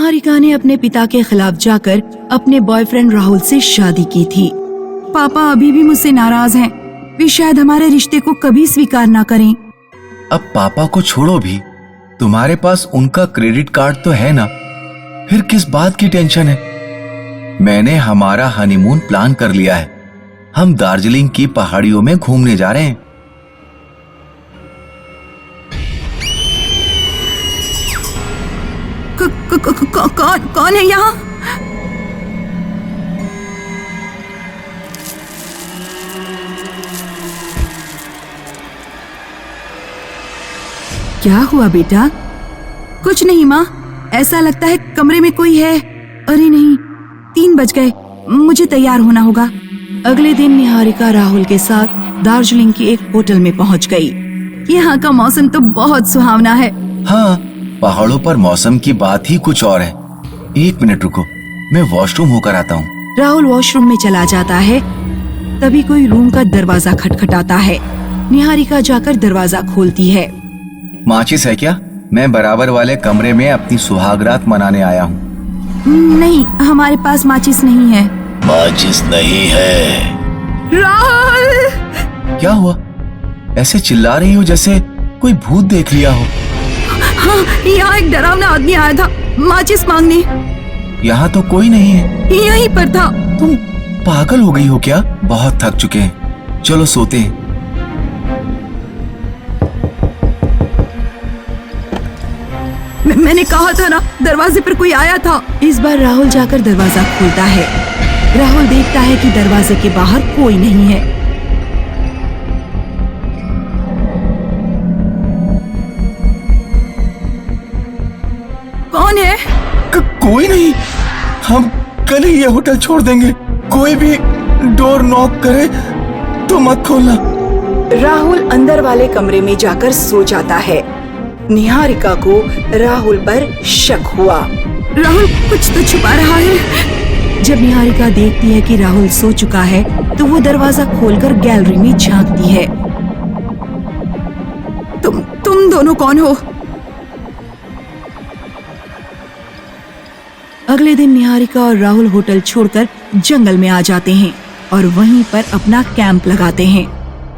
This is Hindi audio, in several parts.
निहारिका ने अपने पिता के खिलाफ जाकर अपने बॉयफ्रेंड राहुल से शादी की थी। पापा अभी भी मुझसे नाराज हैं। वे शायद हमारे रिश्ते को कभी स्वीकार ना करें। अब पापा को छोड़ो भी, तुम्हारे पास उनका क्रेडिट कार्ड तो है ना, फिर किस बात की टेंशन है। मैंने हमारा हनीमून प्लान कर लिया है। हम दार्जिलिंग की पहाड़ियों में घूमने जा रहे हैं। कौन है यहाँ? क्या हुआ बेटा? कुछ नहीं माँ, ऐसा लगता है कमरे में कोई है। अरे नहीं, 3 बज गए, मुझे तैयार होना होगा। अगले दिन निहारिका राहुल के साथ दार्जिलिंग की एक होटल में पहुंच गई। यहाँ का मौसम तो बहुत सुहावना है। हाँ, पहाड़ों पर मौसम की बात ही कुछ और है। 1 मिनट रुको, मैं वॉशरूम होकर आता हूँ। राहुल वॉशरूम में चला जाता है। तभी कोई रूम का दरवाजा खटखटाता है। निहारिका जाकर दरवाजा खोलती है। माचिस है क्या? मैं बराबर वाले कमरे में अपनी सुहागरात मनाने आया हूँ। नहीं, हमारे पास माचिस नहीं है। माचिस नहीं है? राहुल! क्या हुआ? ऐसे चिल्ला रही हो जैसे कोई भूत देख लिया हो। हाँ, यहाँ एक डरावना आदमी आया था माचिस मांगने। यहाँ तो कोई नहीं है। यहीं पर था। तुम पागल हो गई हो क्या? बहुत थक चुके हैं, चलो सोते हैं। मैंने कहा था ना, दरवाजे पर कोई आया था। इस बार राहुल जाकर दरवाजा खोलता है। राहुल देखता है कि दरवाजे के बाहर कोई नहीं है। कौन है? कोई नहीं। हम कल ही ये होटल छोड़ देंगे। कोई भी डोर नॉक करे तो मत खोलना। राहुल अंदर वाले कमरे में जाकर सो जाता है। निहारिका को राहुल पर शक हुआ। राहुल कुछ तो छुपा रहा है। जब निहारिका देखती है कि राहुल सो चुका है तो वो दरवाजा खोलकर गैलरी में झांकती है। तुम दोनों कौन हो? अगले दिन निहारिका और राहुल होटल छोड़कर जंगल में आ जाते हैं और वहीं पर अपना कैंप लगाते हैं।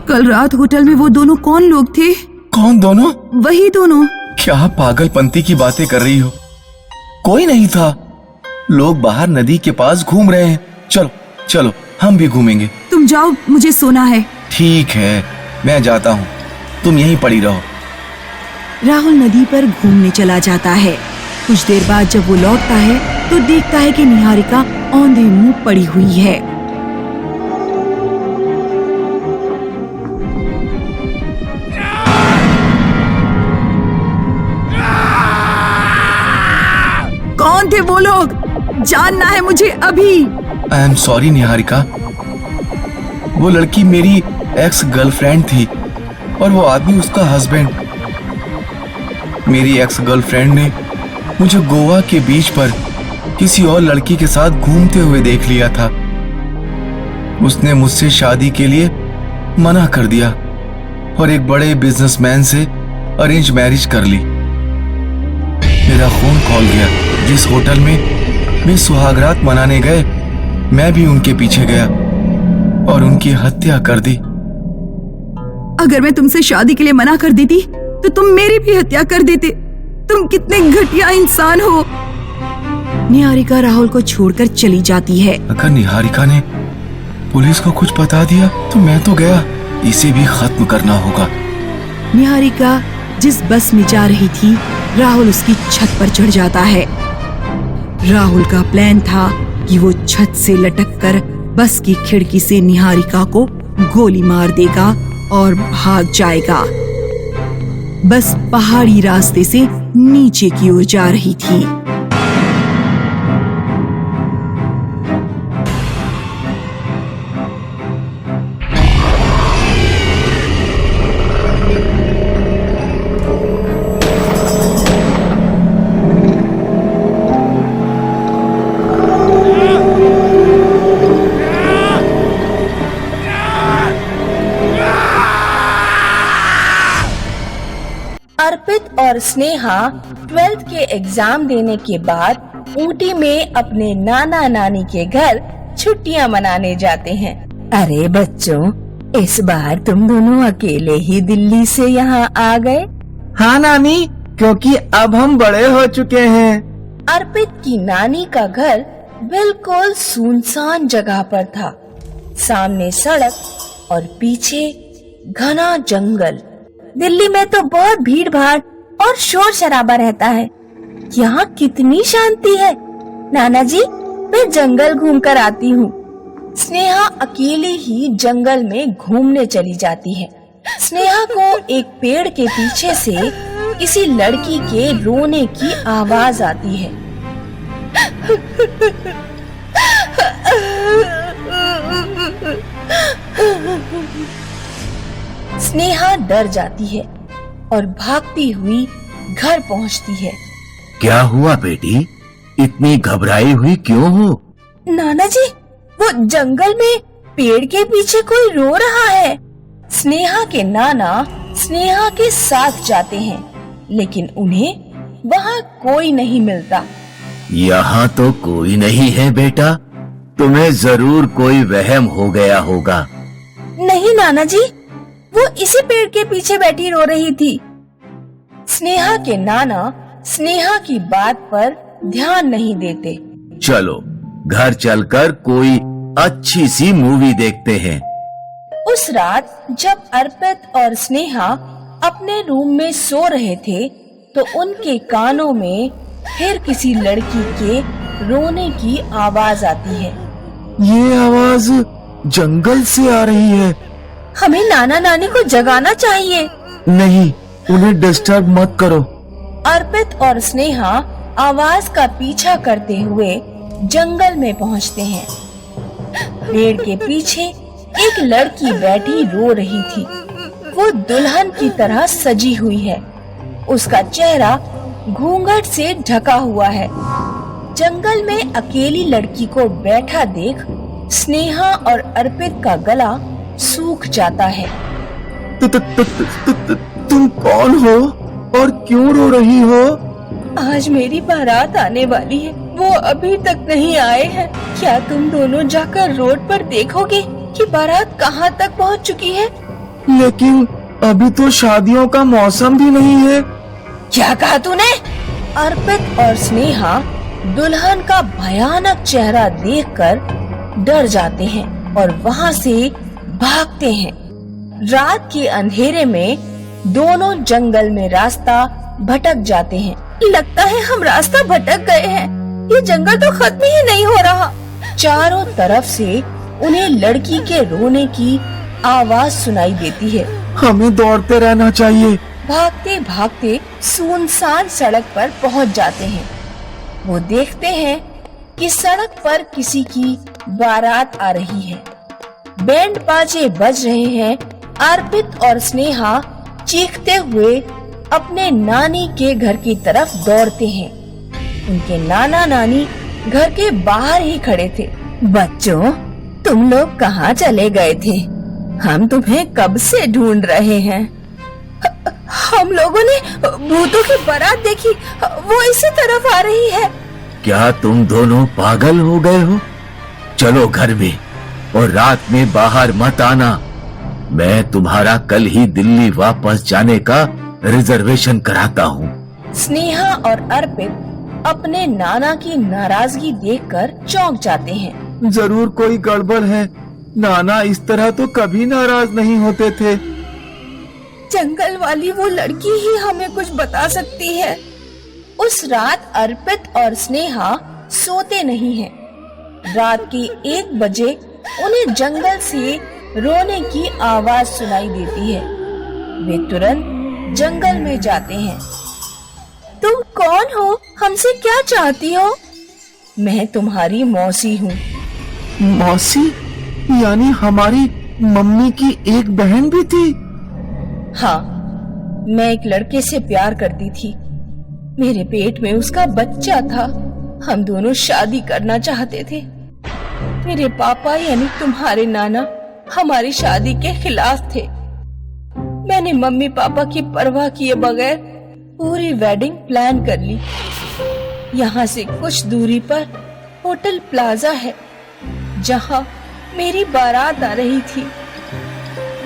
कल रात होटल में वो दोनों कौन लोग थे? कौन दोनों? वही दोनों। क्या पागलपंती की बातें कर रही हो? कोई नहीं था। लोग बाहर नदी के पास घूम रहे हैं। चलो चलो, हम भी घूमेंगे। तुम जाओ, मुझे सोना है। ठीक है, मैं जाता हूँ, तुम यहीं पड़ी रहो। राहुल नदी पर घूमने चला जाता है। कुछ देर बाद जब वो लौटता है तो देखता है कि निहारिका औंधे मुंह पड़ी हुई है। कौन थे वो लोग? जानना है मुझे अभी। आई एम सॉरी निहारिका, वो लड़की मेरी एक्स गर्लफ्रेंड थी और वो आदमी उसका हस्बैंड। मेरी एक्स गर्लफ्रेंड ने मुझे गोवा के बीच पर किसी और लड़की के साथ घूमते हुए देख लिया था। उसने मुझसे शादी के लिए मना कर दिया और एक बड़े बिजनेसमैन से अरेंज मैरिज कर ली। मेरा खून खौल गया। जिस होटल में वे सुहागरात मनाने गए, मैं भी उनके पीछे गया और उनकी हत्या कर दी। अगर मैं तुमसे शादी के लिए मना कर देती तो तुम मेरी भी हत्या कर देते। तुम कितने घटिया इंसान हो। निहारिका राहुल को छोड़कर चली जाती है। अगर निहारिका ने पुलिस को कुछ बता दिया तो मैं तो गया। इसे भी खत्म करना होगा। निहारिका जिस बस में जा रही थी, राहुल उसकी छत पर चढ़ जाता है। राहुल का प्लान था कि वो छत से लटककर बस की खिड़की से निहारिका को गोली मार देगा और भाग जाएगा। बस पहाड़ी रास्ते से नीचे की ओर जा रही थी। अर्पित और स्नेहा 12th के एग्जाम देने के बाद ऊटी में अपने नाना नानी के घर छुट्टियां मनाने जाते हैं। अरे बच्चों, इस बार तुम दोनों अकेले ही दिल्ली से यहाँ आ गए? हाँ नानी, क्योंकि अब हम बड़े हो चुके हैं। अर्पित की नानी का घर बिल्कुल सुनसान जगह पर था। सामने सड़क और पीछे घना जंगल। दिल्ली में तो बहुत भीड़ भाड़ और शोर शराबा रहता है। यहाँ कितनी शांति है। नाना जी, मैं जंगल घूम कर आती हूँ। स्नेहा अकेली ही जंगल में घूमने चली जाती है। स्नेहा को एक पेड़ के पीछे से किसी लड़की के रोने की आवाज आती है। स्नेहा डर जाती है और भागती हुई घर पहुंचती है। क्या हुआ बेटी, इतनी घबराई हुई क्यों हो? नाना जी, वो जंगल में पेड़ के पीछे कोई रो रहा है। स्नेहा के नाना स्नेहा के साथ जाते हैं, लेकिन उन्हें वहाँ कोई नहीं मिलता। यहाँ तो कोई नहीं है बेटा, तुम्हें जरूर कोई वहम हो गया होगा। नहीं नाना जी, वो इसी पेड़ के पीछे बैठी रो रही थी। स्नेहा के नाना स्नेहा की बात पर ध्यान नहीं देते। चलो घर चलकर कोई अच्छी सी मूवी देखते हैं। उस रात जब अर्पित और स्नेहा अपने रूम में सो रहे थे, तो उनके कानों में फिर किसी लड़की के रोने की आवाज आती है। ये आवाज जंगल से आ रही है। हमें नाना नानी को जगाना चाहिए। नहीं, उन्हें डिस्टर्ब मत करो। अर्पित और स्नेहा आवाज का पीछा करते हुए जंगल में पहुंचते हैं। पेड़ के पीछे एक लड़की बैठी रो रही थी। वो दुल्हन की तरह सजी हुई है। उसका चेहरा घूंघट से ढका हुआ है। जंगल में अकेली लड़की को बैठा देख स्नेहा और अर्पित का गला सूख जाता है। तुम कौन हो और क्यों रो रही हो? आज मेरी बारात आने वाली है, वो अभी तक नहीं आए हैं। क्या तुम दोनों जाकर रोड पर देखोगे कि बारात कहाँ तक पहुँच चुकी है? लेकिन अभी तो शादियों का मौसम भी नहीं है। क्या कहा तूने? अर्पित और स्नेहा दुल्हन का भयानक चेहरा देखकर डर जाते हैं और वहाँ से भागते हैं। रात के अंधेरे में दोनों जंगल में रास्ता भटक जाते हैं। लगता है हम रास्ता भटक गए हैं। ये जंगल तो खत्म ही नहीं हो रहा। चारों तरफ से उन्हें लड़की के रोने की आवाज सुनाई देती है। हमें दौड़ते रहना चाहिए। भागते भागते सुनसान सड़क पर पहुंच जाते हैं। वो देखते हैं कि सड़क पर किसी की बारात आ रही है। बैंड बाजे बज रहे हैं। अर्पित और स्नेहा चीखते हुए अपने नानी के घर की तरफ दौड़ते हैं। उनके नाना नानी घर के बाहर ही खड़े थे। बच्चों, तुम लोग कहाँ चले गए थे? हम तुम्हें कब से ढूंढ रहे हैं। हम लोगों ने भूतों की बारात देखी, वो इसी तरफ आ रही है। क्या तुम दोनों पागल हो गए हो? चलो घर में और रात में बाहर मत आना। मैं तुम्हारा कल ही दिल्ली वापस जाने का रिजर्वेशन कराता हूँ। स्नेहा और अर्पित अपने नाना की नाराजगी देखकर चौंक जाते हैं। जरूर कोई गड़बड़ है। नाना इस तरह तो कभी नाराज नहीं होते थे। जंगल वाली वो लड़की ही हमें कुछ बता सकती है। उस रात अर्पित और स्नेहा सोते नहीं हैं। रात के 1 बजे उन्हें जंगल से रोने की आवाज सुनाई देती है। वे तुरंत जंगल में जाते हैं। तुम कौन हो? हमसे क्या चाहती हो? मैं तुम्हारी मौसी हूँ। मौसी? यानी हमारी मम्मी की एक बहन भी थी? हाँ, मैं एक लड़के से प्यार करती थी। मेरे पेट में उसका बच्चा था। हम दोनों शादी करना चाहते थे। मेरे पापा यानी तुम्हारे नाना हमारी शादी के खिलाफ थे। मैंने मम्मी पापा की परवाह किए बगैर पूरी वेडिंग प्लान कर ली। यहाँ से कुछ दूरी पर होटल प्लाजा है, जहाँ मेरी बारात आ रही थी,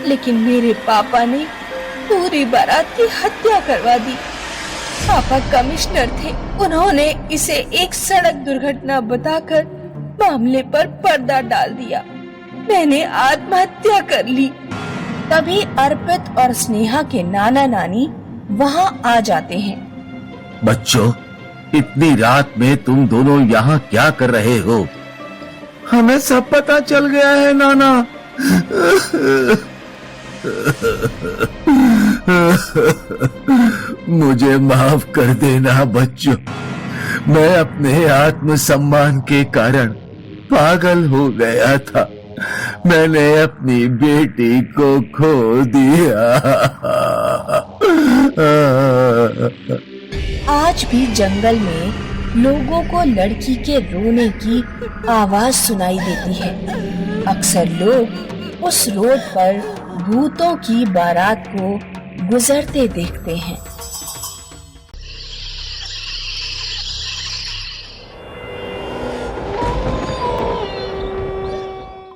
लेकिन मेरे पापा ने पूरी बारात की हत्या करवा दी। पापा कमिश्नर थे, उन्होंने इसे एक सड़क दुर्घटना बताकर मामले पर पर्दा डाल दिया। मैंने आत्महत्या कर ली। तभी अर्पित और स्नेहा के नाना नानी वहाँ आ जाते हैं। बच्चों, इतनी रात में तुम दोनों यहाँ क्या कर रहे हो? हमें सब पता चल गया है नाना। मुझे माफ कर देना बच्चों, मैं अपने आत्मसम्मान के कारण पागल हो गया था। मैंने अपनी बेटी को खो दिया। आज भी जंगल में लोगों को लड़की के रोने की आवाज सुनाई देती है। अक्सर लोग उस रोड पर भूतों की बारात को गुजरते देखते हैं।